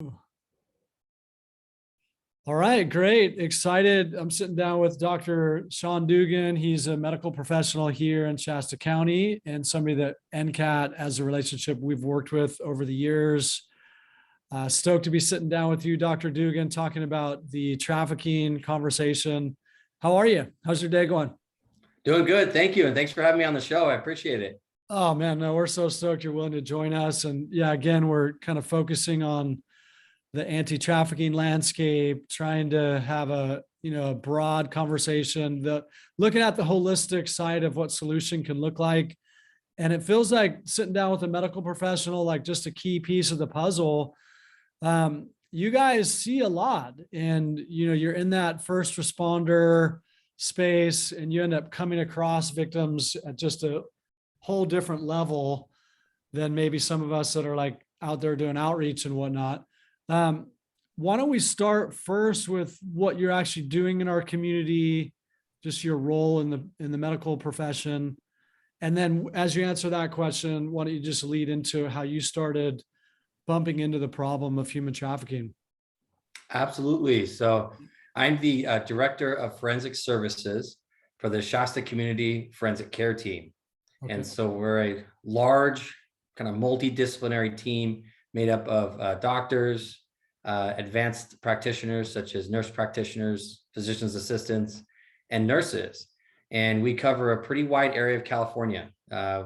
All right, great. Excited. I'm sitting down with Dr. Sean Dugan. He's a medical professional here in Shasta County and somebody that NCAT has a relationship we've worked with over the years. Stoked to be sitting down with you, Dr. Dugan, talking about the trafficking conversation. How are you? How's your day going? Doing good. Thank you. And thanks for having me on the show. I appreciate it. Oh man, no, we're so stoked you're willing to join us. And yeah, again, we're kind of focusing on the anti-trafficking landscape, trying to have a broad conversation, looking at the holistic side of what solution can look like. And it feels like sitting down with a medical professional, like just a key piece of the puzzle. You guys see a lot, and you're in that first responder space, and you end up coming across victims at just a whole different level than maybe some of us that are like out there doing outreach and whatnot. Why don't we start first with what you're actually doing in our community, just your role in the medical profession. And then as you answer that question, why don't you just lead into how you started bumping into the problem of human trafficking? Absolutely. So I'm the director of forensic services for the Shasta Community Forensic Care Team. Okay. And so we're a large kind of multidisciplinary team made up of doctors, advanced practitioners such as nurse practitioners, physician's assistants, and nurses. And we cover a pretty wide area of California.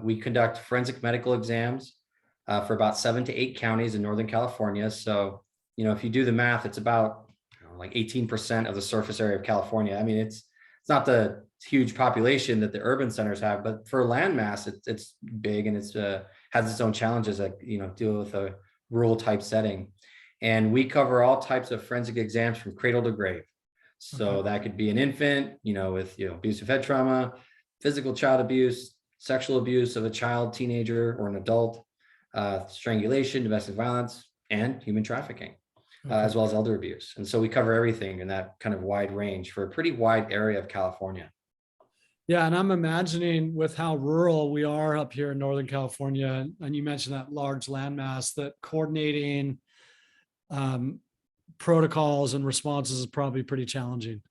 We conduct forensic medical exams for about 7 to 8 counties in Northern California. So, if you do the math, it's about like 18% of the surface area of California. I mean, it's not the huge population that the urban centers have, but for landmass, it's big, and it's has its own challenges that deal with a rural type setting. And we cover all types of forensic exams from cradle to grave. So that could be an infant, with abusive head trauma, physical child abuse, sexual abuse of a child, teenager, or an adult, strangulation, domestic violence, and human trafficking, as well as elder abuse. And so we cover everything in that kind of wide range for a pretty wide area of California. Yeah, and I'm imagining with how rural we are up here in Northern California, and you mentioned that large landmass, that coordinating protocols and responses is probably pretty challenging.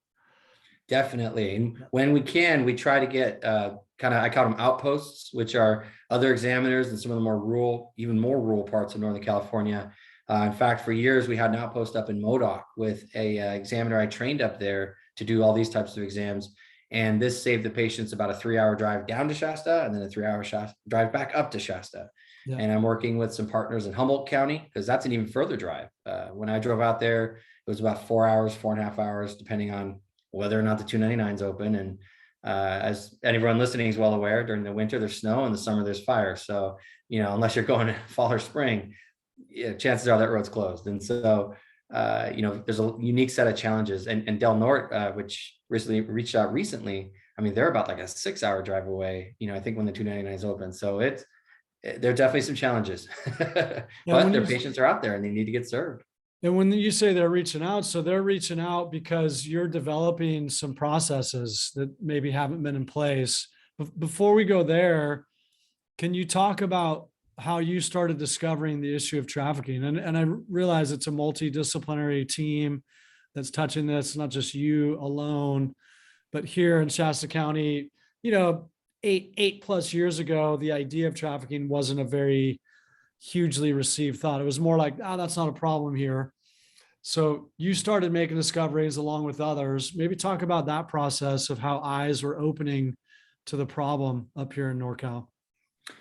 Definitely. And when we can, we try to get I call them outposts, which are other examiners in some of the more rural, even more rural parts of Northern California. In fact, for years, we had an outpost up in Modoc with a examiner I trained up there to do all these types of exams. And this saved the patients about a 3-hour drive down to Shasta and then a 3-hour drive back up to Shasta. Yeah. And I'm working with some partners in Humboldt County, because that's an even further drive. When I drove out there, it was about 4 hours, 4.5 hours, depending on whether or not the 299 is open. And as anyone listening is well aware, during the winter, there's snow, and the summer there's fire. So, unless you're going fall or spring, chances are that road's closed. And so, there's a unique set of challenges. And Del Norte, which recently reached out recently, I mean, they're about like a 6-hour drive away, I think, when the 299 is open. So there are definitely some challenges, but their patients are out there and they need to get served. And when you say they're reaching out, so they're reaching out because you're developing some processes that maybe haven't been in place. Before we go there, can you talk about how you started discovering the issue of trafficking? And I realize it's a multidisciplinary team that's touching this, not just you alone, but here in Shasta County, eight plus years ago, the idea of trafficking wasn't a very hugely received thought. It was more like, that's not a problem here. So you started making discoveries along with others. Maybe talk about that process of how eyes were opening to the problem up here in NorCal.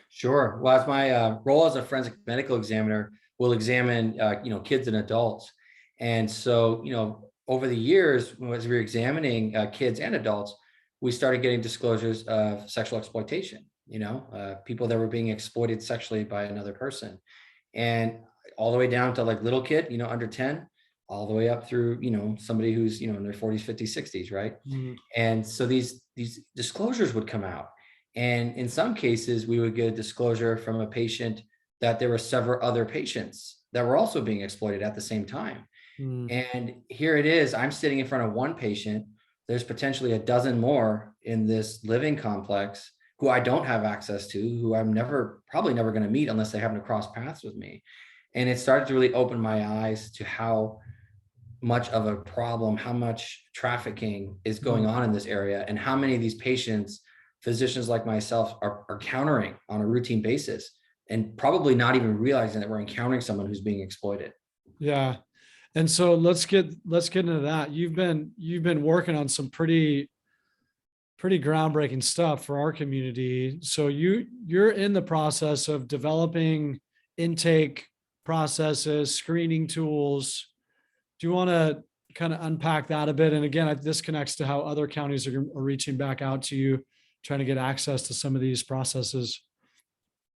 Sure. Well, as my role as a forensic medical examiner, we'll examine, kids and adults. And so, over the years, as we were examining kids and adults, we started getting disclosures of sexual exploitation, people that were being exploited sexually by another person, and all the way down to like little kid, under 10, all the way up through, somebody who's, in their 40s, 50s, 60s. Right. Mm-hmm. And so these disclosures would come out. And in some cases, we would get a disclosure from a patient that there were several other patients that were also being exploited at the same time. Mm. And here it is, I'm sitting in front of one patient. There's potentially a dozen more in this living complex who I don't have access to, who I'm probably never going to meet unless they happen to cross paths with me. And it started to really open my eyes to how much of a problem, how much trafficking is going on in this area, and how many of these patients physicians like myself are countering on a routine basis, and probably not even realizing that we're encountering someone who's being exploited. Yeah. And so let's get into that. You've been working on some pretty groundbreaking stuff for our community. So you're in the process of developing intake processes, screening tools. Do you want to kind of unpack that a bit? And again, this connects to how other counties are reaching back out to you, trying to get access to some of these processes.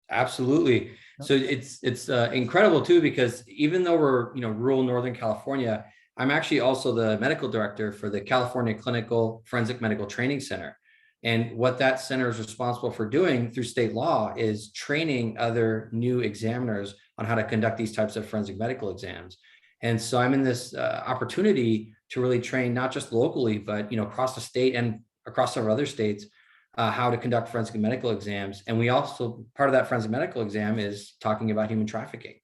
Absolutely. So it's incredible too, because even though we're, rural Northern California, I'm actually also the medical director for the California Clinical Forensic Medical Training Center. And what that center is responsible for doing through state law is training other new examiners on how to conduct these types of forensic medical exams. And so I'm in this opportunity to really train not just locally, but across the state and across several other states, how to conduct forensic medical exams. And we also, part of that forensic medical exam is talking about human trafficking.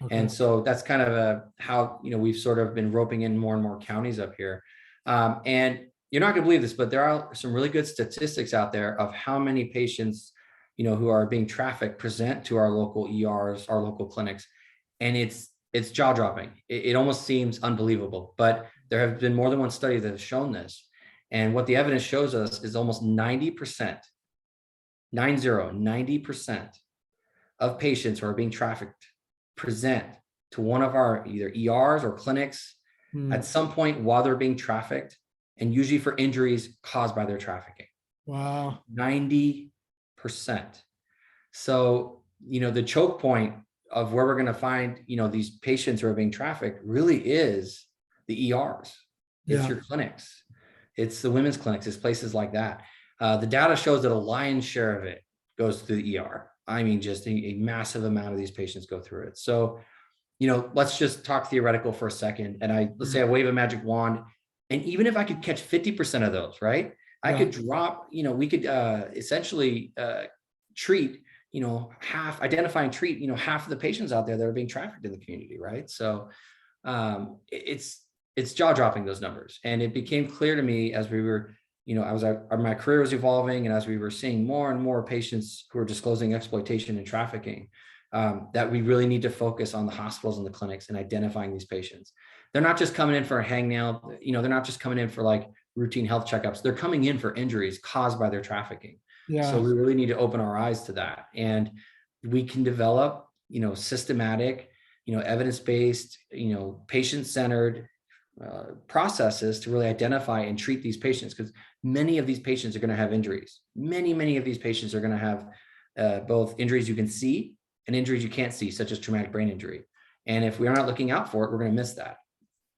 Okay. And so that's kind of how, we've sort of been roping in more and more counties up here. And you're not gonna believe this, but there are some really good statistics out there of how many patients, who are being trafficked present to our local ERs, our local clinics. And it's jaw dropping. It almost seems unbelievable, but there have been more than one study that has shown this. And what the evidence shows us is almost 90%, 90% of patients who are being trafficked present to one of our either ERs or clinics at some point while they're being trafficked, and usually for injuries caused by their trafficking. Wow. 90%. So, the choke point of where we're going to find, these patients who are being trafficked really is the ERs. It's your clinics. It's the women's clinics. It's places like that. The data shows that a lion's share of it goes to the ER. I mean, just a massive amount of these patients go through it. So, let's just talk theoretical for a second. And let's say I wave a magic wand, and even if I could catch 50% of those, right? I could drop, we could essentially treat, identify and treat, half of the patients out there that are being trafficked in the community, right? So it's jaw dropping, those numbers. And it became clear to me as we were, my career was evolving, and as we were seeing more and more patients who are disclosing exploitation and trafficking, that we really need to focus on the hospitals and the clinics and identifying these patients. They're not just coming in for a hangnail, they're not just coming in for like routine health checkups. They're coming in for injuries caused by their trafficking. So we really need to open our eyes to that. And we can develop, systematic, evidence-based, patient-centered processes to really identify and treat these patients, because many of these patients are going to have injuries. Many of these patients are going to have both injuries you can see and injuries you can't see, such as traumatic brain injury. And if we are not looking out for it, we're going to miss that.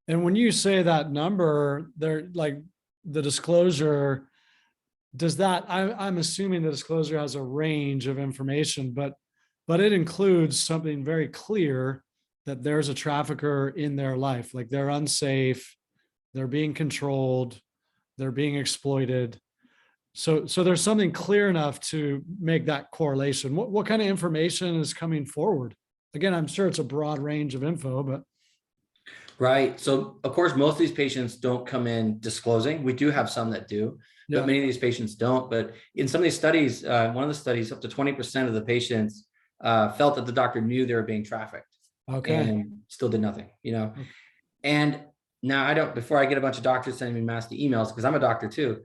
And when you say that number, they're like the disclosure, does that, I'm assuming the disclosure has a range of information, but it includes something very clear that there's a trafficker in their life, like they're unsafe, they're being controlled, they're being exploited. So there's something clear enough to make that correlation. What kind of information is coming forward? Again, I'm sure it's a broad range of info, but. Right. So of course, most of these patients don't come in disclosing. We do have some that do, but many of these patients don't. But in some of these studies, one of the studies, up to 20% of the patients felt that the doctor knew they were being trafficked. And still did nothing, And now before I get a bunch of doctors sending me nasty emails, because I'm a doctor too,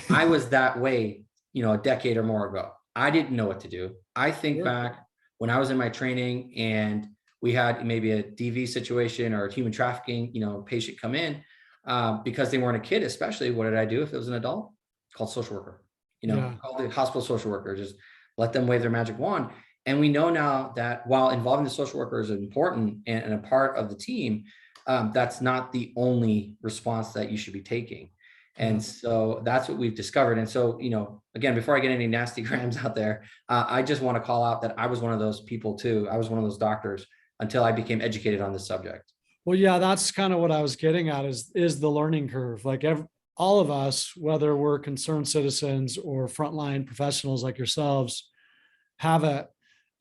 I was that way, a decade or more ago. I didn't know what to do. I think back when I was in my training and we had maybe a DV situation or a human trafficking, patient come in because they weren't a kid, especially. What did I do if it was an adult? Called social worker, call the hospital social worker, just let them wave their magic wand. And we know now that while involving the social worker is important and a part of the team, that's not the only response that you should be taking. And so that's what we've discovered. And so, again, before I get any nasty grams out there, I just want to call out that I was one of those people too. I was one of those doctors until I became educated on this subject. Well, yeah, that's kind of what I was getting at is the learning curve. Like all of us, whether we're concerned citizens or frontline professionals like yourselves, have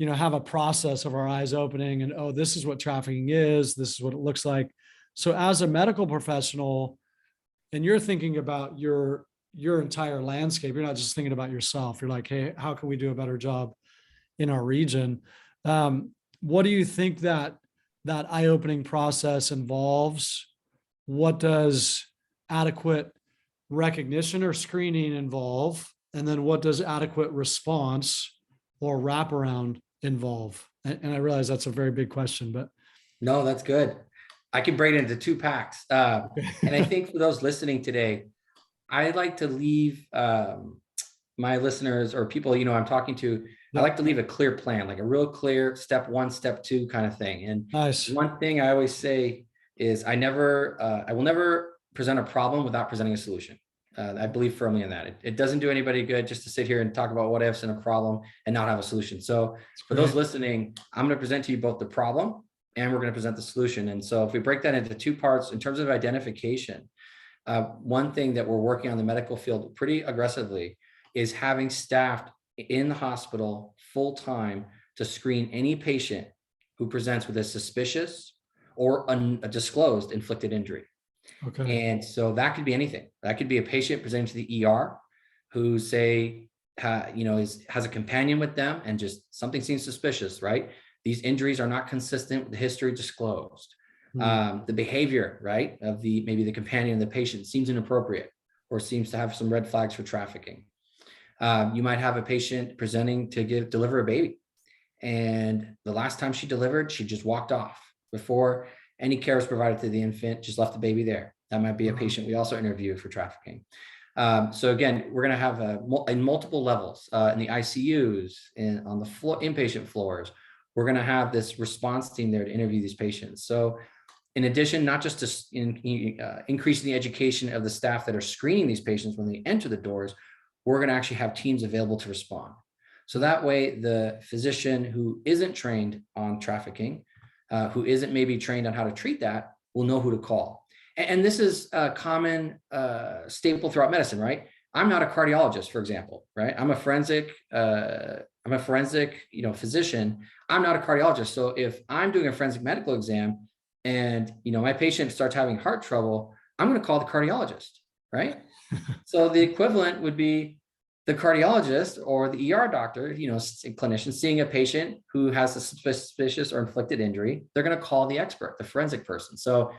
have a process of our eyes opening and, oh, this is what trafficking is. This is what it looks like. So as a medical professional, and you're thinking about your entire landscape, you're not just thinking about yourself. You're like, hey, how can we do a better job in our region? What do you think that eye-opening process involves? What does adequate recognition or screening involve? And then what does adequate response or wraparound involve? And I realize that's a very big question, but No, that's good. I can break it into two packs. And I think for those listening today, I like to leave my listeners or people, I'm talking to, I like to leave a clear plan, like a real clear step one, step two kind of thing. And nice. one thing I always say is I will never present a problem without presenting a solution. I believe firmly in that. It doesn't do anybody good just to sit here and talk about what ifs and a problem and not have a solution. So for those listening, I'm going to present to you both the problem and we're going to present the solution. And so if we break that into two parts in terms of identification, one thing that we're working on in the medical field pretty aggressively is having staff in the hospital full time to screen any patient who presents with a suspicious or a disclosed inflicted injury. Okay. And so that could be anything. That could be a patient presenting to the ER who say, has a companion with them and just something seems suspicious, right? These injuries are not consistent with the history disclosed. The behavior, right, of maybe the companion and the patient seems inappropriate or seems to have some red flags for trafficking. You might have a patient presenting to deliver a baby. And the last time she delivered, she just walked off before any care was provided to the infant, just left the baby there. That might be a patient we also interview for trafficking. So again, we're going to have in multiple levels in the ICUs, on the inpatient floors. We're going to have this response team there to interview these patients. So in addition, not just to increase the education of the staff that are screening these patients when they enter the doors, we're going to actually have teams available to respond. So that way, the physician who isn't trained on trafficking, who isn't maybe trained on how to treat that, will know who to call. And this is a common staple throughout medicine, right? I'm not a cardiologist, for example, right? I'm a forensic physician. I'm not a cardiologist. So if I'm doing a forensic medical exam and, my patient starts having heart trouble, I'm going to call the cardiologist, right? So the equivalent would be the cardiologist or the ER doctor, clinician seeing a patient who has a suspicious or inflicted injury. They're going to call the expert, the forensic person. So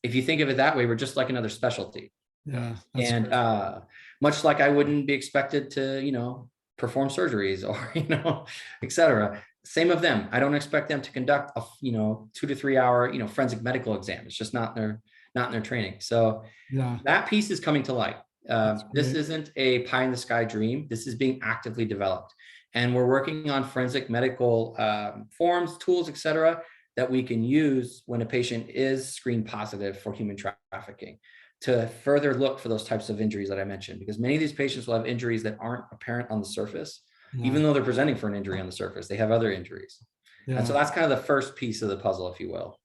if you think of it that way, we're just like another specialty. Yeah. And much like I wouldn't be expected to, perform surgeries or, et cetera. Same of them. I don't expect them to conduct a, 2 to 3 hour, forensic medical exam. It's just not in their training. So that piece is coming to light. This isn't a pie in the sky dream. This is being actively developed. And we're working on forensic medical forms, tools, et cetera, that we can use when a patient is screened positive for human trafficking to further look for those types of injuries that I mentioned, because many of these patients will have injuries that aren't apparent on the surface, even though they're presenting for an injury on the surface, they have other injuries. And so that's kind of the first piece of the puzzle, if you will.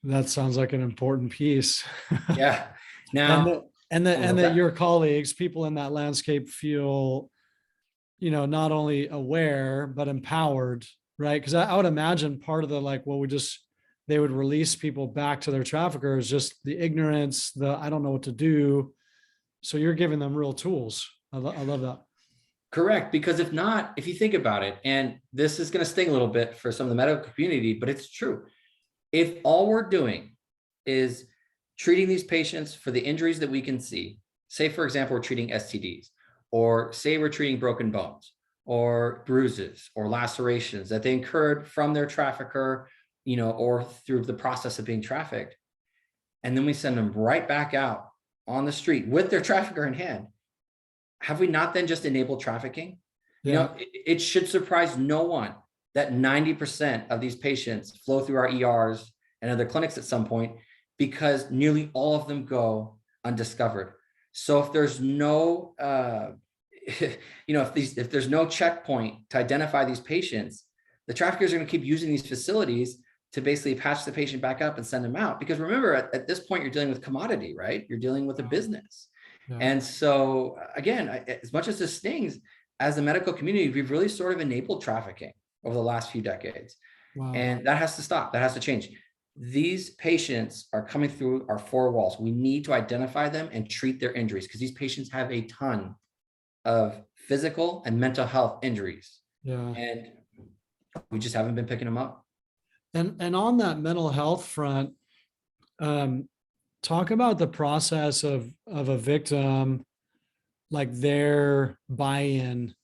That sounds like an important piece. Yeah. Now, and that your colleagues, people in that landscape feel, not only aware, but empowered, right? Because I would imagine part of the, they would release people back to their traffickers, just the ignorance, I don't know what to do. So you're giving them real tools. I love that. Correct. Because if not, if you think about it, and this is going to sting a little bit for some of the medical community, but it's true. If all we're doing is treating these patients for the injuries that we can see, say, for example, we're treating STDs, or say we're treating broken bones or bruises or lacerations that they incurred from their trafficker, or through the process of being trafficked. And then we send them right back out on the street with their trafficker in hand. Have we not then just enabled trafficking? Yeah. It should surprise no one that 90% of these patients flow through our ERs and other clinics at some point, because nearly all of them go undiscovered. So if there's no, if there's no checkpoint to identify these patients, the traffickers are going to keep using these facilities to basically patch the patient back up and send them out. Because remember, at this point, you're dealing with commodity, right? You're dealing with a business. Yeah. And so again, as much as this stings, as the medical community, we've really sort of enabled trafficking over the last few decades. Wow. And that has to stop. That has to change. These patients are coming through our four walls. We need to identify them and treat their injuries because these patients have a ton of physical and mental health injuries. Yeah. And we just haven't been picking them up. And on that mental health front, talk about the process of a victim, like their buy-in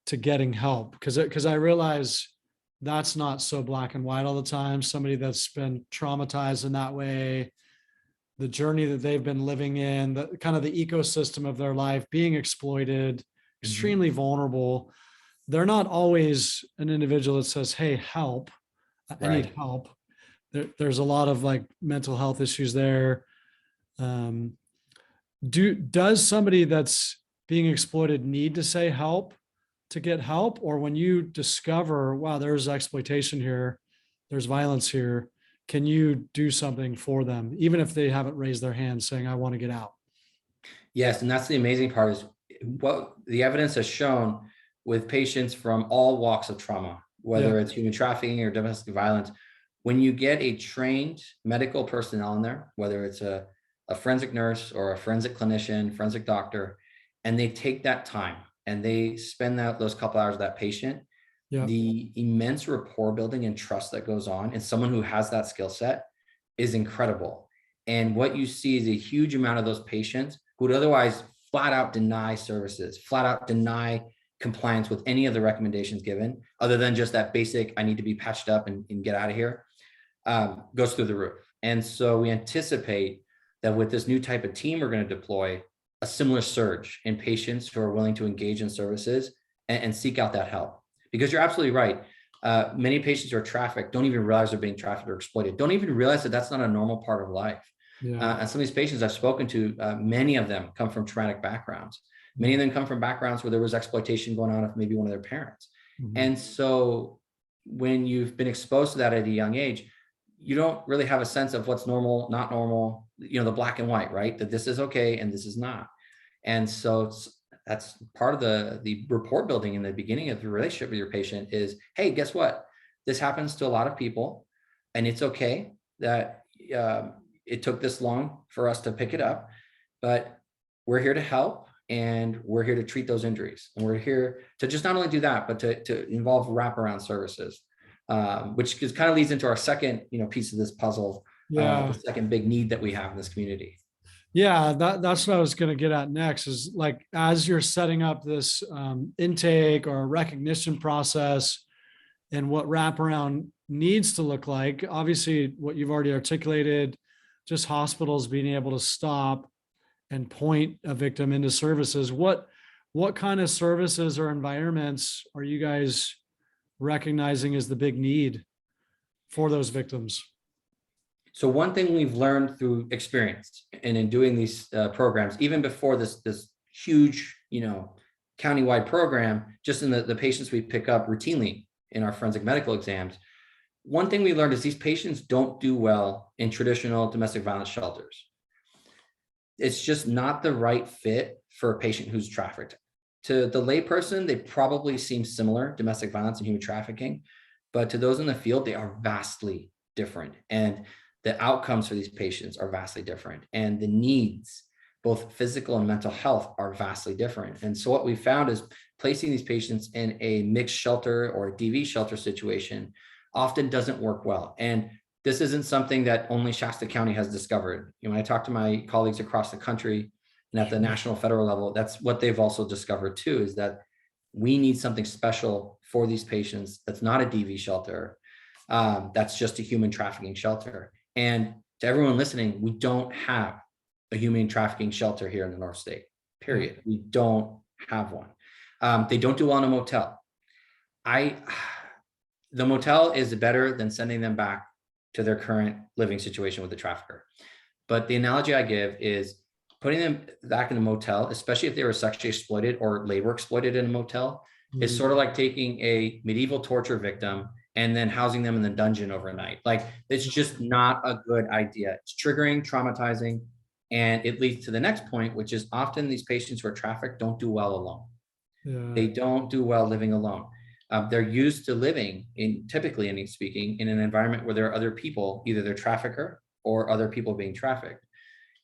to getting help. Because I realize that's not so black and white all the time. Somebody that's been traumatized in that way, the journey that they've been living in, the kind of the ecosystem of their life, being exploited, extremely vulnerable. They're not always an individual that says, hey, help, I need Right. help. There's a lot of like mental health issues there. Um, does somebody that's being exploited need to say help to get help? Or when you discover, wow, there's exploitation here, there's violence here, can you do something for them, even if they haven't raised their hand saying, I want to get out? Yes, and that's the amazing part is what the evidence has shown with patients from all walks of trauma, whether Yeah. it's human trafficking or domestic violence. When you get a trained medical personnel in there, whether it's a forensic nurse or a forensic clinician, forensic doctor, and they take that time and they spend those couple hours with that patient, Yeah. the immense rapport building and trust that goes on, and someone who has that skill set is incredible. And what you see is a huge amount of those patients who would otherwise flat out deny services, flat out deny compliance with any of the recommendations given, other than just that basic, I need to be patched up and get out of here, goes through the roof. And so we anticipate that with this new type of team we're going to deploy, a similar surge in patients who are willing to engage in services and seek out that help. Because you're absolutely right. Many patients who are trafficked don't even realize they're being trafficked or exploited, don't even realize that that's not a normal part of life. Yeah. And some of these patients I've spoken to, many of them come from traumatic backgrounds. Many of them come from backgrounds where there was exploitation going on with maybe one of their parents. Mhm. And so when you've been exposed to that at a young age, you don't really have a sense of what's normal, not normal, the black and white, right? That this is okay and this is not. And so that's part of the rapport building in the beginning of the relationship with your patient is, hey, guess what? This happens to a lot of people, and it's okay that it took this long for us to pick it up, but we're here to help and we're here to treat those injuries. And we're here to just not only do that, but to involve wraparound services, which kind of leads into our second, piece of this puzzle, Yeah. the second big need that we have in this community. Yeah, that's what I was going to get at next is like, as you're setting up this intake or recognition process and what wraparound needs to look like, obviously what you've already articulated, just hospitals being able to stop and point a victim into services. What kind of services or environments are you guys recognizing as the big need for those victims? So one thing we've learned through experience and in doing these programs, even before this huge, countywide program, just in the patients we pick up routinely in our forensic medical exams, one thing we learned is these patients don't do well in traditional domestic violence shelters. It's just not the right fit for a patient who's trafficked. To the layperson, they probably seem similar, domestic violence and human trafficking, but to those in the field, they are vastly different. And the outcomes for these patients are vastly different. And the needs, both physical and mental health, are vastly different. And so what we found is placing these patients in a mixed shelter or a DV shelter situation often doesn't work well. And this isn't something that only Shasta County has discovered. When I talk to my colleagues across the country and at the national federal level, that's what they've also discovered too, is that we need something special for these patients that's not a DV shelter, that's just a human trafficking shelter. And to everyone listening, we don't have a human trafficking shelter here in the North State, period. We don't have one. They don't do well in a motel. The motel is better than sending them back to their current living situation with the trafficker. But the analogy I give is putting them back in a motel, especially if they were sexually exploited or labor exploited in a motel, is sort of like taking a medieval torture victim and then housing them in the dungeon overnight. Like, it's just not a good idea. It's triggering, traumatizing, and it leads to the next point, which is often these patients who are trafficked don't do well alone. Yeah. They don't do well living alone. They're used to living in, typically in speaking, in an environment where there are other people, either they're trafficker or other people being trafficked.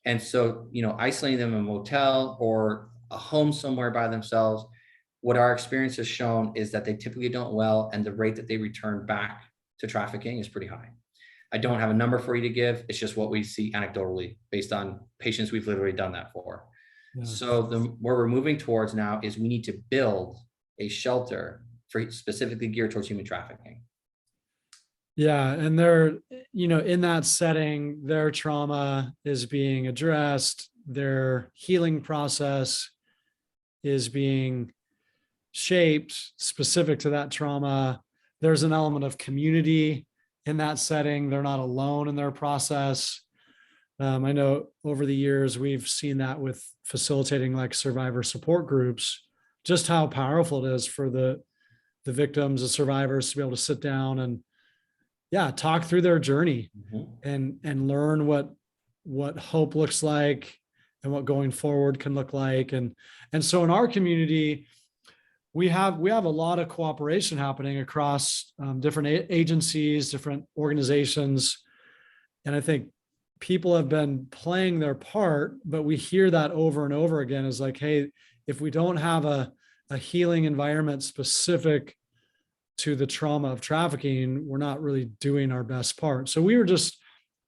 And so, isolating them in a motel or a home somewhere by themselves, what our experience has shown is that they typically don't well, and the rate that they return back to trafficking is pretty high. I don't have a number for you to give. It's just what we see anecdotally based on patients we've literally done that for. Yeah. So where we're moving towards now is we need to build a shelter for specifically geared towards human trafficking. Yeah. And they're, in that setting, their trauma is being addressed, their healing process is being shaped specific to that trauma. There's an element of community in that setting. They're not alone in their process. I know over the years, we've seen that with facilitating like survivor support groups, just how powerful it is for the victims, the survivors to be able to sit down and talk through their journey and learn what hope looks like and what going forward can look like. And so in our community, we have a lot of cooperation happening across different agencies, different organizations. And I think people have been playing their part, but we hear that over and over again is like, hey, if we don't have a healing environment specific to the trauma of trafficking, we're not really doing our best part. So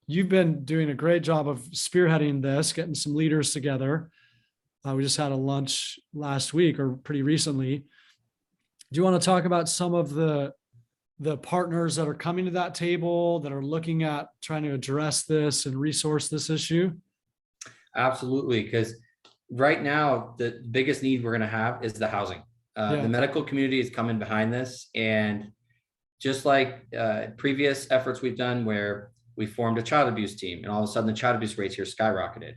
you've been doing a great job of spearheading this, getting some leaders together. We just had a lunch last week or pretty recently. Do you want to talk about some of the partners that are coming to that table that are looking at trying to address this and resource this issue? Absolutely, because right now the biggest need we're going to have is the housing. The medical community is coming behind this, and just like previous efforts we've done where we formed a child abuse team and all of a sudden the child abuse rates here skyrocketed.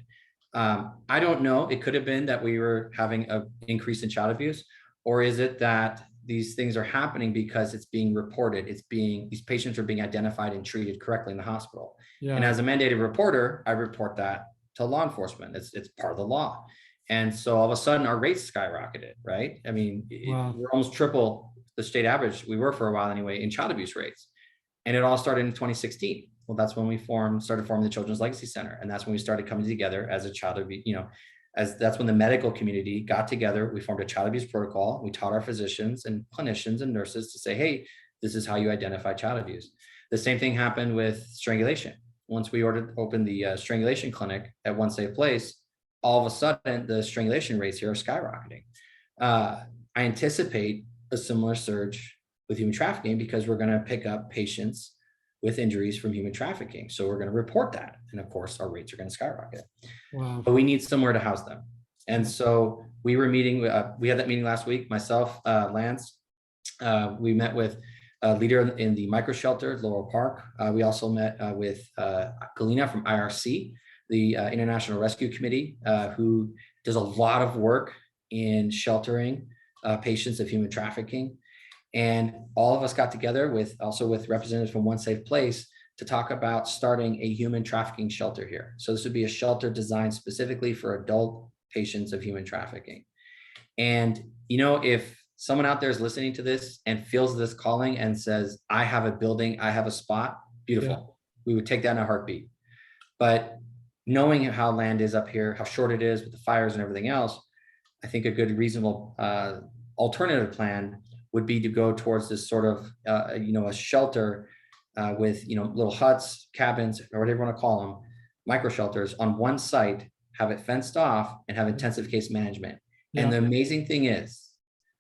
I don't know, it could have been that we were having an increase in child abuse, or is it that these things are happening because it's being reported, these patients are being identified and treated correctly in the hospital. And as a mandated reporter, I report that to law enforcement. It's part of the law. And so all of a sudden our rates skyrocketed, right? I mean, we're almost triple the state average we were for a while anyway in child abuse rates. And it all started in 2016. Well, that's when we started forming the Children's Legacy Center. And that's when we started coming together as a child abuse, that's when the medical community got together. We formed a child abuse protocol. We taught our physicians and clinicians and nurses to say, hey, this is how you identify child abuse. The same thing happened with strangulation. Once we opened the strangulation clinic at One Safe Place, all of a sudden the strangulation rates here are skyrocketing. I anticipate a similar surge with human trafficking because we're going to pick up patients with injuries from human trafficking. So we're going to report that. And of course, our rates are going to skyrocket. Wow. But we need somewhere to house them. And so we were meeting, we had that meeting last week, myself, Lance, we met with a leader in the micro shelter, Laurel Park. We also met with Galina from IRC, the International Rescue Committee, who does a lot of work in sheltering patients of human trafficking. And all of us got together with representatives from One Safe Place to talk about starting a human trafficking shelter here. So this would be a shelter designed specifically for adult patients of human trafficking. And, if someone out there is listening to this and feels this calling and says, I have a building, I have a spot, beautiful. Yeah. We would take that in a heartbeat. But knowing how land is up here, how short it is with the fires and everything else, I think a good reasonable alternative plan would be to go towards this sort of, a shelter with, little huts, cabins, or whatever you want to call them, micro shelters on one site, have it fenced off and have intensive case management. Yeah. And the amazing thing is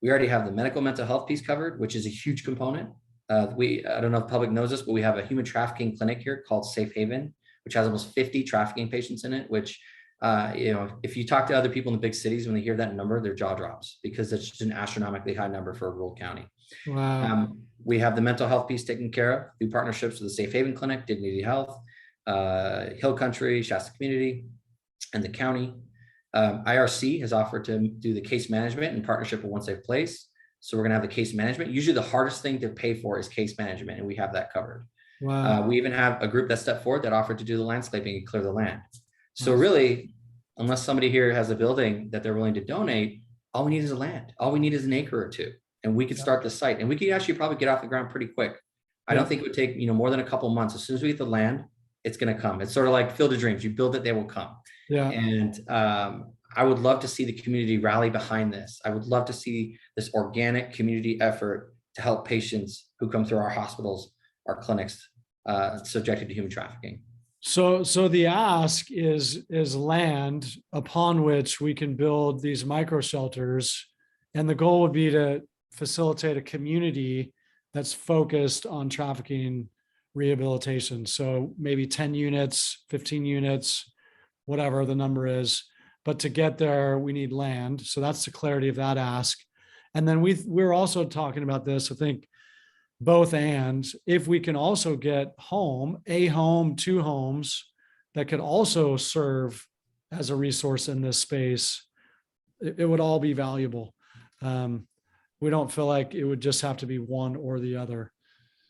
we already have the medical mental health piece covered, which is a huge component. I don't know if the public knows this, but we have a human trafficking clinic here called Safe Haven, which has almost 50 trafficking patients in it, which, if you talk to other people in the big cities, when they hear that number, their jaw drops because it's just an astronomically high number for a rural county. Wow. We have the mental health piece taken care of through partnerships with the Safe Haven Clinic, Dignity Health, Hill Country, Shasta Community, and the county. IRC has offered to do the case management in partnership with One Safe Place. So we're going to have the case management. Usually the hardest thing to pay for is case management, and we have that covered. Wow. We even have a group that stepped forward that offered to do the landscaping and clear the land. So really, unless somebody here has a building that they're willing to donate, all we need is a land. All we need is an acre or two. and we could Yeah. start the site, and we could actually probably get off the ground pretty quick. I don't Yeah. think it would take, more than a couple months. As soon as we get the land, it's going to come. It's sort of like Field of Dreams. You build it, they will come. Yeah. And I would love to see the community rally behind this. I would love to see this organic community effort to help patients who come through our hospitals, our clinics, subjected to human trafficking. So the ask is land upon which we can build these micro shelters. And the goal would be to facilitate a community that's focused on trafficking rehabilitation. So maybe 10 units, 15 units, whatever the number is. But to get there, we need land. So that's the clarity of that ask. And then we're also talking about this, I think, both and if we can also get a home, two homes that could also serve as a resource in this space, it would all be valuable. We don't feel like it would just have to be one or the other.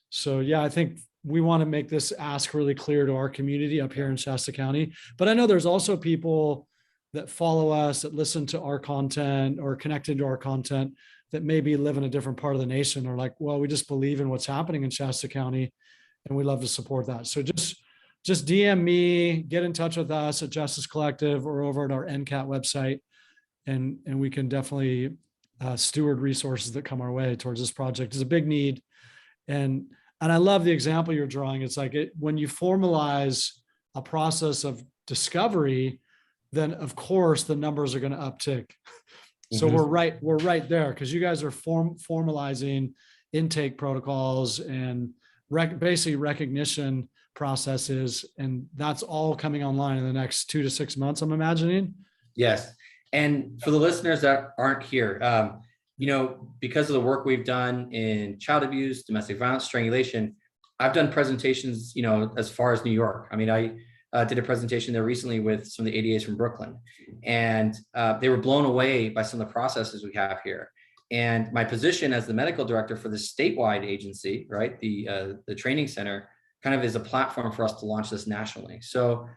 So yeah, I think we want to make this ask really clear to our community up here in Shasta County. But I know there's also people that follow us, that listen to our content or connected to our content, that maybe live in a different part of the nation, or like, well, we just believe in what's happening in Shasta County and we love to support that. So just DM me, get in touch with us at Justice Collective or over at our NCAT website. And we can definitely steward resources that come our way towards this project. It's a big need. And I love the example you're drawing. It's like when you formalize a process of discovery, then of course the numbers are going to uptick. So we're right there because you guys are formalizing intake protocols and basically recognition processes, and that's all coming online in the next 2 to 6 months, I'm imagining. Yes, and for the listeners that aren't here, because of the work we've done in child abuse, domestic violence, strangulation, I've done presentations, as far as New York. I mean, I did a presentation there recently with some of the ADAs from Brooklyn, and they were blown away by some of the processes we have here. And my position as the medical director for the statewide agency, right, the training center, kind of is a platform for us to launch this nationally. So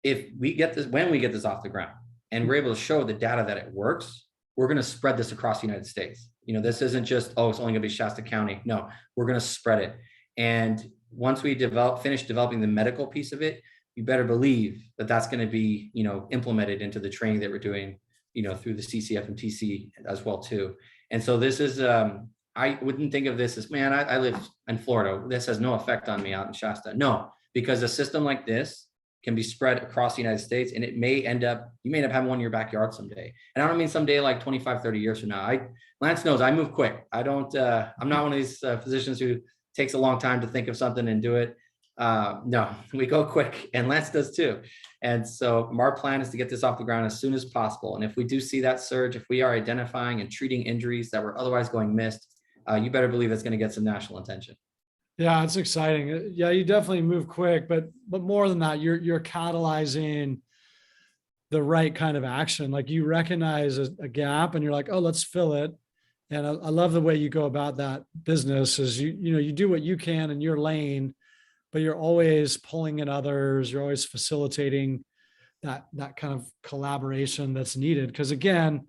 if we get this, when we get this off the ground and we're able to show the data that it works, we're going to spread this across the United States. This isn't just, oh, it's only going to be Shasta County. No, we're going to spread it. And once we finish developing the medical piece of it, you better believe that that's going to be, implemented into the training that we're doing, through the CCF and TC as well too. And so this is, I wouldn't think of this as, man, I live in Florida. This has no effect on me out in Shasta. No, because a system like this can be spread across the United States, and you may end up having one in your backyard someday. And I don't mean someday like 25, 30 years from now. Lance knows I move quick. I'm not one of these physicians who takes a long time to think of something and do it. No, we go quick, and Lance does too. And so our plan is to get this off the ground as soon as possible. And if we do see that surge, if we are identifying and treating injuries that were otherwise going missed, you better believe it's going to get some national attention. Yeah, it's exciting. Yeah, you definitely move quick, but more than that, you're catalyzing the right kind of action. Like you recognize a gap and you're like, oh, let's fill it. And I love the way you go about that business is you do what you can in your lane, but you're always pulling in others. You're always facilitating that kind of collaboration that's needed. Because again,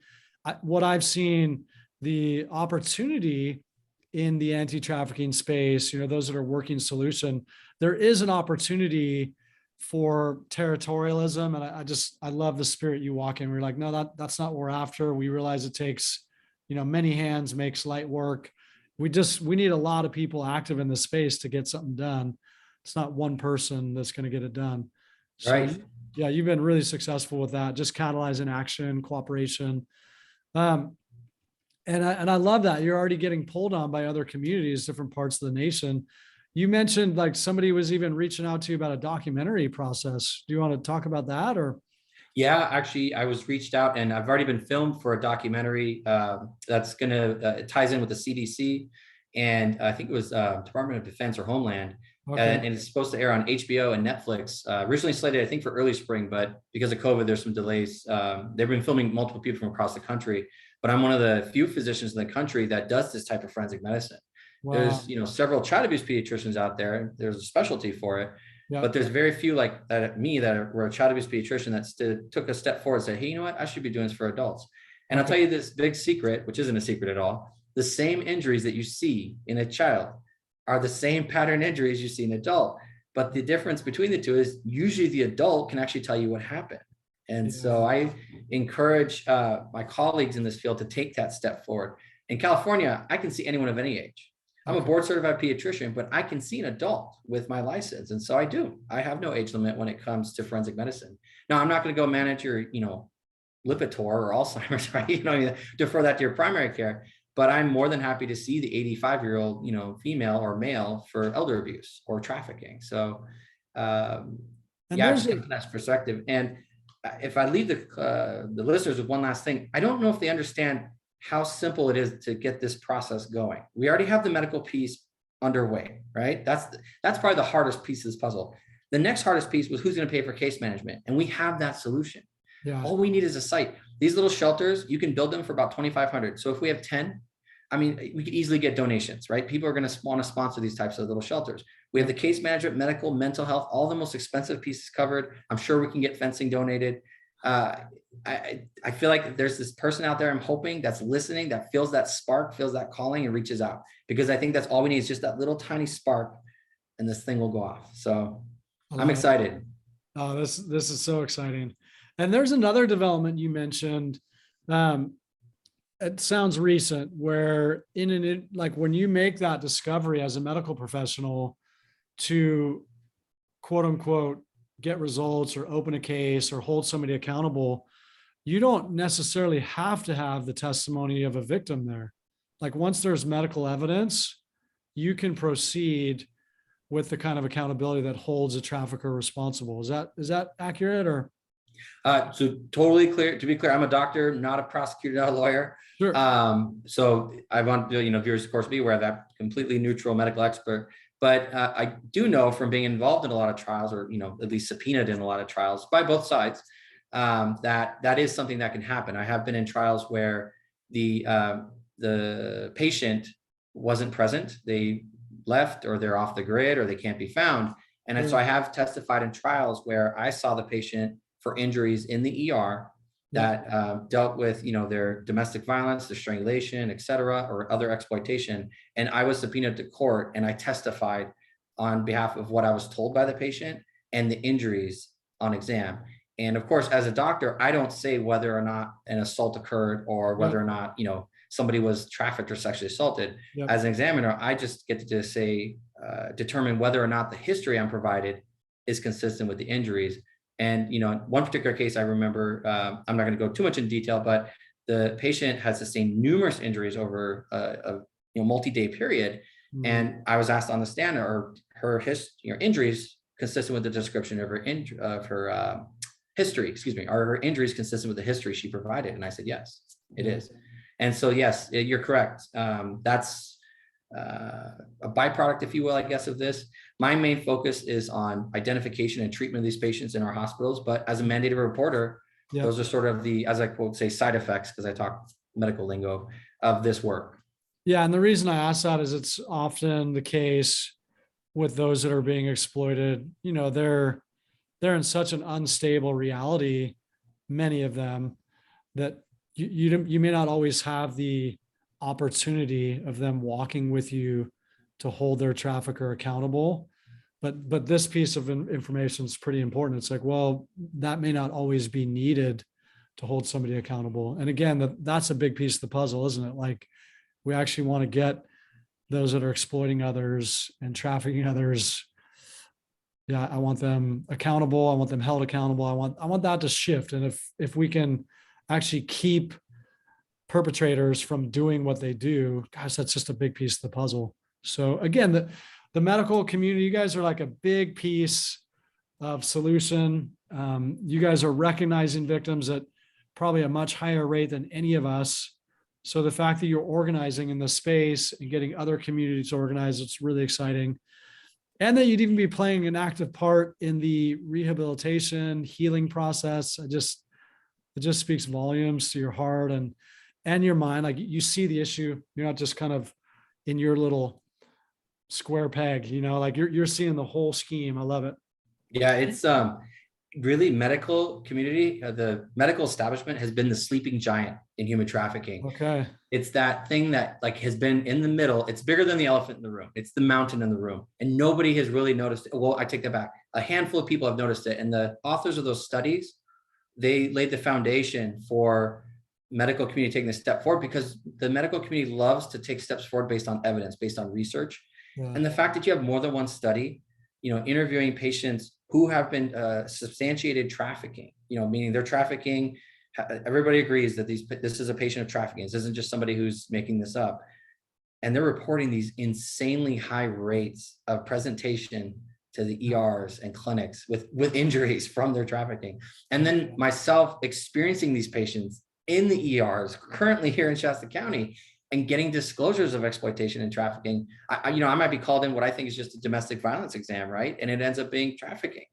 what I've seen, the opportunity in the anti-trafficking space, those that are working solution, there is an opportunity for territorialism. And I love the spirit you walk in. We're like, no, that's not what we're after. We realize it takes, many hands makes light work. We need a lot of people active in the space to get something done. It's not one person that's going to get it done. So, right. Yeah, you've been really successful with that. Just catalyzing action, cooperation. And I love that you're already getting pulled on by other communities, different parts of the nation. You mentioned like somebody was even reaching out to you about a documentary process. Do you want to talk about that or? Yeah, actually, I was reached out and I've already been filmed for a documentary that's going to, it ties in with the CDC. And I think it was Department of Defense or Homeland. Okay. And it's supposed to air on HBO and Netflix. Originally slated, I think, for early spring, but because of COVID, there's some delays. They've been filming multiple people from across the country, but I'm one of the few physicians in the country that does this type of forensic medicine. Wow. There's, several child abuse pediatricians out there. There's a specialty for it, but there's very few like that were a child abuse pediatrician that took a step forward and said, hey, you know what? I should be doing this for adults. And I'll tell you this big secret, which isn't a secret at all. the same injuries that you see in a child are the same pattern injuries you see in an adult. But the difference between the two is usually the adult can actually tell you what happened. And so I encourage my colleagues in this field to take that step forward. In California, I can see anyone of any age. I'm a board certified pediatrician, but I can see an adult with my license. And so I do. I have no age limit when it comes to forensic medicine. Now, I'm not going to go manage your, Lipitor or Alzheimer's, right? Defer that to your primary care. But I'm more than happy to see the 85-year-old, female or male for elder abuse or trafficking. So, just from that perspective. And if I leave the listeners with one last thing, I don't know if they understand how simple it is to get this process going. We already have the medical piece underway, right? That's probably the hardest piece of this puzzle. The next hardest piece was who's going to pay for case management, and we have that solution. Yeah. All we need is a site. These little shelters, you can build them for about $2,500. So if we have 10, we could easily get donations, right? People are going to want to sponsor these types of little shelters. We have the case management, medical, mental health, all the most expensive pieces covered. I'm sure we can get fencing donated. I feel like there's this person out there, I'm hoping, that's listening, that feels that spark, feels that calling, and reaches out, because I think that's all we need is just that little tiny spark, and this thing will go off. So I'm excited. Oh, this is so exciting. And there's another development you mentioned. It sounds recent, where like when you make that discovery as a medical professional to quote unquote get results or open a case or hold somebody accountable, you don't necessarily have to have the testimony of a victim there. Like once there's medical evidence, you can proceed with the kind of accountability that holds a trafficker responsible. Is that accurate? Or so totally clear. To be clear, I'm a doctor, not a prosecutor, not a lawyer. Sure. So I want viewers, of course, be aware of that. Completely neutral medical expert. But I do know from being involved in a lot of trials, or at least subpoenaed in a lot of trials by both sides, that is something that can happen. I have been in trials where the patient wasn't present, they left, or they're off the grid, or they can't be found. And so I have testified in trials where I saw the patient for injuries in the ER that dealt with their domestic violence, their strangulation, et cetera, or other exploitation. And I was subpoenaed to court, and I testified on behalf of what I was told by the patient and the injuries on exam. And of course, as a doctor, I don't say whether or not an assault occurred, or whether or not somebody was trafficked or sexually assaulted. Yep. As an examiner, I just get to say determine whether or not the history I'm provided is consistent with the injuries. And one particular case I remember, I'm not going to go too much in detail, but the patient had sustained numerous injuries over a multi-day period. Mm-hmm. And I was asked on the stand, are her injuries consistent with the description of her history? Excuse me, are her injuries consistent with the history she provided? And I said, yes, it is. And so, yes, you're correct. That's a byproduct, if you will, I guess, of this. My main focus is on identification and treatment of these patients in our hospitals. But as a mandated reporter, those are sort of the, as I quote, say, side effects, because I talk medical lingo, of this work. Yeah. And the reason I ask that is it's often the case with those that are being exploited. They're in such an unstable reality, many of them, that you may not always have the opportunity of them walking with you to hold their trafficker accountable. But this piece of information is pretty important. It's like, well, that may not always be needed to hold somebody accountable. And again, that's a big piece of the puzzle, isn't it? Like, we actually want to get those that are exploiting others and trafficking others. Yeah, I want them accountable. I want them held accountable. I want that to shift. And if we can actually keep perpetrators from doing what they do, gosh, that's just a big piece of the puzzle. So again, the medical community, you guys are like a big piece of solution. You guys are recognizing victims at probably a much higher rate than any of us. So the fact that you're organizing in the space and getting other communities organized, it's really exciting. And that you'd even be playing an active part in the rehabilitation, healing process. It just speaks volumes to your heart and your mind. Like, you see the issue. You're not just kind of in your little square peg, like you're seeing the whole scheme. I love it. Yeah, it's really medical community, the medical establishment has been the sleeping giant in human trafficking. Okay. It's that thing that like has been in the middle. It's bigger than the elephant in the room. It's the mountain in the room. And nobody has really noticed it. Well, I take that back. A handful of people have noticed it. And the authors of those studies, they laid the foundation for medical community taking a step forward, because the medical community loves to take steps forward based on evidence, based on research. Yeah. And the fact that you have more than one study, interviewing patients who have been substantiated trafficking, meaning they're trafficking. Everybody agrees that this is a patient of trafficking. This isn't just somebody who's making this up. And they're reporting these insanely high rates of presentation to the ERs and clinics with injuries from their trafficking. And then myself experiencing these patients in the ERs currently here in Shasta County and getting disclosures of exploitation and trafficking. I might be called in what I think is just a domestic violence exam, right? And it ends up being trafficking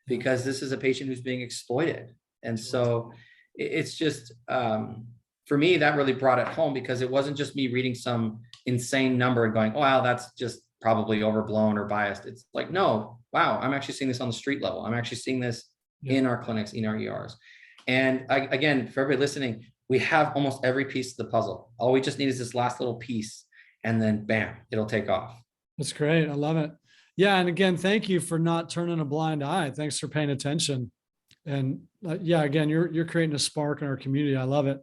because this is a patient who's being exploited. And so it's just, for me, that really brought it home, because it wasn't just me reading some insane number and going, oh, wow, that's just probably overblown or biased. It's like, no, wow, I'm actually seeing this on the street level. I'm actually seeing this in our clinics, in our ERs. And again, for everybody listening, we have almost every piece of the puzzle. All we just need is this last little piece, and then bam, it'll take off. That's great. I love it. Yeah. And again, thank you for not turning a blind eye. Thanks for paying attention. And yeah, again, you're creating a spark in our community. I love it.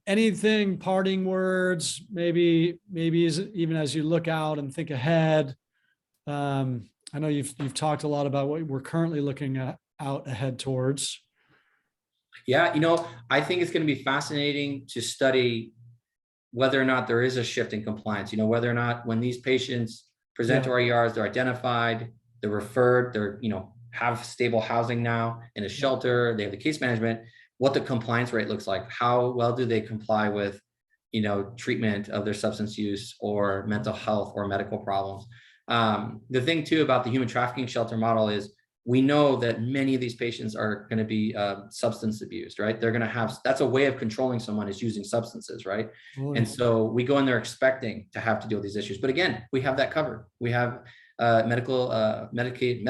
Anything, parting words, maybe even as you look out and think ahead. I know you've talked a lot about what we're currently looking out ahead towards. Yeah, I think it's going to be fascinating to study whether or not there is a shift in compliance, whether or not when these patients present to our ERs, they're identified, they're referred, they're, have stable housing now in a shelter, they have the case management, what the compliance rate looks like. How well do they comply with, treatment of their substance use or mental health or medical problems. The thing too about the human trafficking shelter model is we know that many of these patients are going to be substance abused, right? They're going to have, that's a way of controlling someone, is using substances, right? And so we go in there expecting to have to deal with these issues. But again, we have that covered. We have medication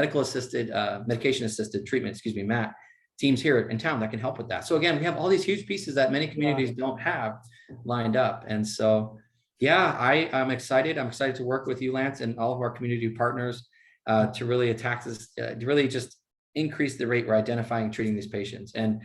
assisted treatment, MAT teams here in town that can help with that. So again, we have all these huge pieces that many communities don't have lined up. And so, yeah, I'm excited. I'm excited to work with you, Lance, and all of our community partners to really attack this, to really just increase the rate we're identifying and treating these patients. And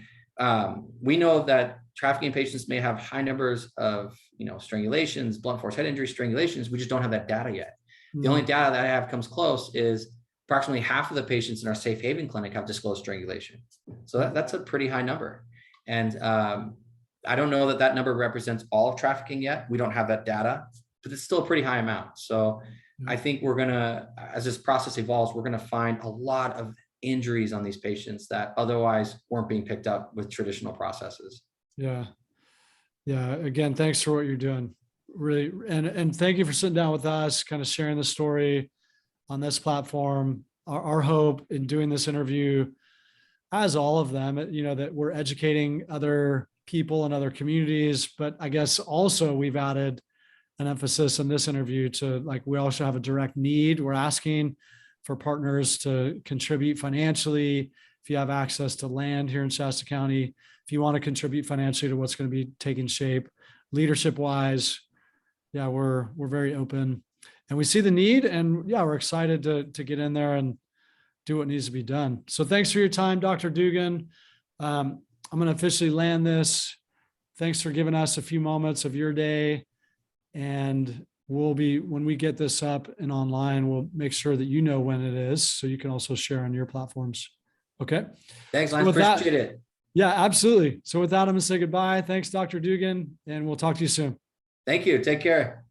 we know that trafficking patients may have high numbers of, strangulations, blunt force head injury, strangulations. We just don't have that data yet. The only data that I have comes close is approximately half of the patients in our safe haven clinic have disclosed strangulation. So that's a pretty high number. And I don't know that number represents all of trafficking yet. We don't have that data, but it's still a pretty high amount. So I think we're gonna, as this process evolves, we're gonna find a lot of injuries on these patients that otherwise weren't being picked up with traditional processes. Yeah. Yeah. Again, thanks for what you're doing. Really. And thank you for sitting down with us, kind of sharing the story on this platform. Our hope in doing this interview, as all of them, that we're educating other people and other communities, but I guess also we've added an emphasis in this interview to, like, we also have a direct need. We're asking for partners to contribute financially. If you have access to land here in Shasta County, if you want to contribute financially to what's going to be taking shape leadership wise, yeah, we're very open and we see the need, and yeah, we're excited to get in there and do what needs to be done. So thanks for your time, Dr. Dugan. I'm going to officially land this. Thanks for giving us a few moments of your day. And when we get this up and online, we'll make sure that you know when it is, so you can also share on your platforms. Okay. Thanks, Lance. Appreciate it. Yeah, absolutely. So with that, I'm going to say goodbye. Thanks, Dr. Dugan, and we'll talk to you soon. Thank you. Take care.